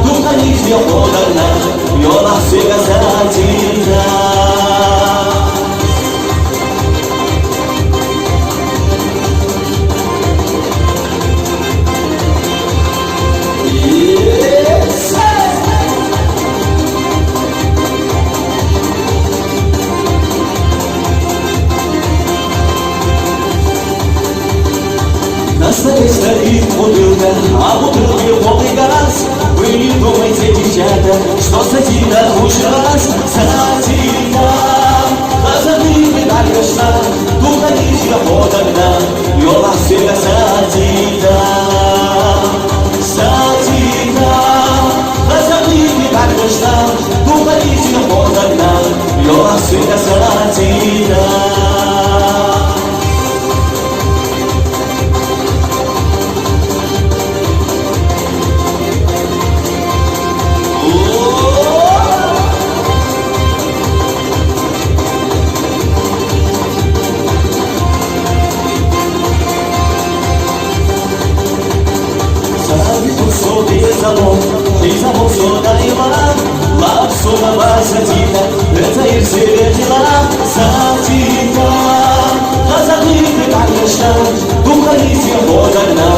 духа нижнего подогна, вела все касательно. На столе стоит бутылка, а в бутылке полный газ. Вы не думайте, девчата, что сатина лучше раз. Сатина, позабыли так грешна, духа нижнего подогна, вела всегда сатина. Сатина, позабыли так грешна, духа нижнего подогна, вела всегда сатина. И замок все даила, лапсовая сатина, это их все дела. Сатина, позабыли как грешна, духа низкого подогна,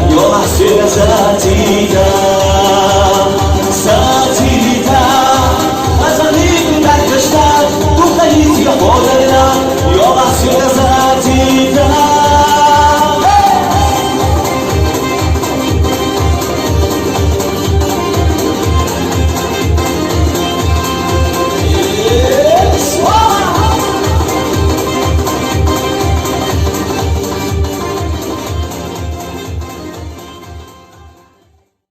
вела все сатина.